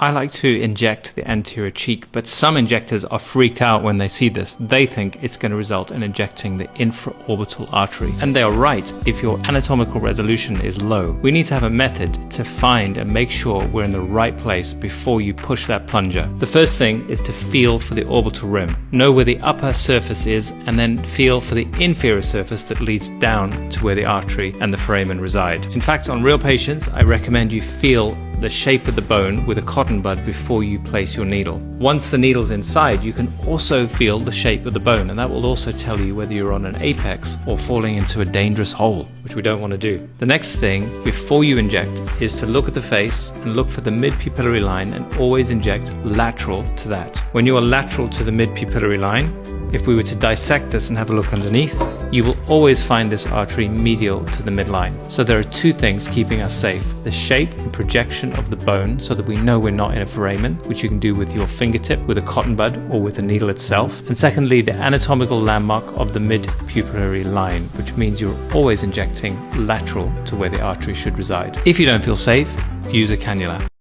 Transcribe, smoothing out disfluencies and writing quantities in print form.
I like to inject the anterior cheek, but some injectors are freaked out when they see this. They think it's going to result in injecting the infraorbital artery. And they are right if your anatomical resolution is low. We need to have a method to find and make sure we're in the right place before you push that plunger. The first thing is to feel for the orbital rim. Know where the upper surface is and then feel for the inferior surface that leads down to where the artery and the foramen reside. In fact, on real patients, I recommend you feel the shape of the bone with a cotton bud before you place your needle. Once the needle's inside, you can also feel the shape of the bone, and that will also tell you whether you're on an apex or falling into a dangerous hole, which we don't want to do. The next thing before you inject is to look at the face and look for the mid-pupillary line and always inject lateral to that. When you are lateral to the mid-pupillary line, if we were to dissect this and have a look underneath, you will always find this artery medial to the midline. So there are two things keeping us safe: the shape and projection of the bone so that we know we're not in a foramen, which you can do with your fingertip, with a cotton bud, or with the needle itself. And secondly, the anatomical landmark of the mid-pupillary line, which means you're always injecting lateral to where the artery should reside. If you don't feel safe, use a cannula.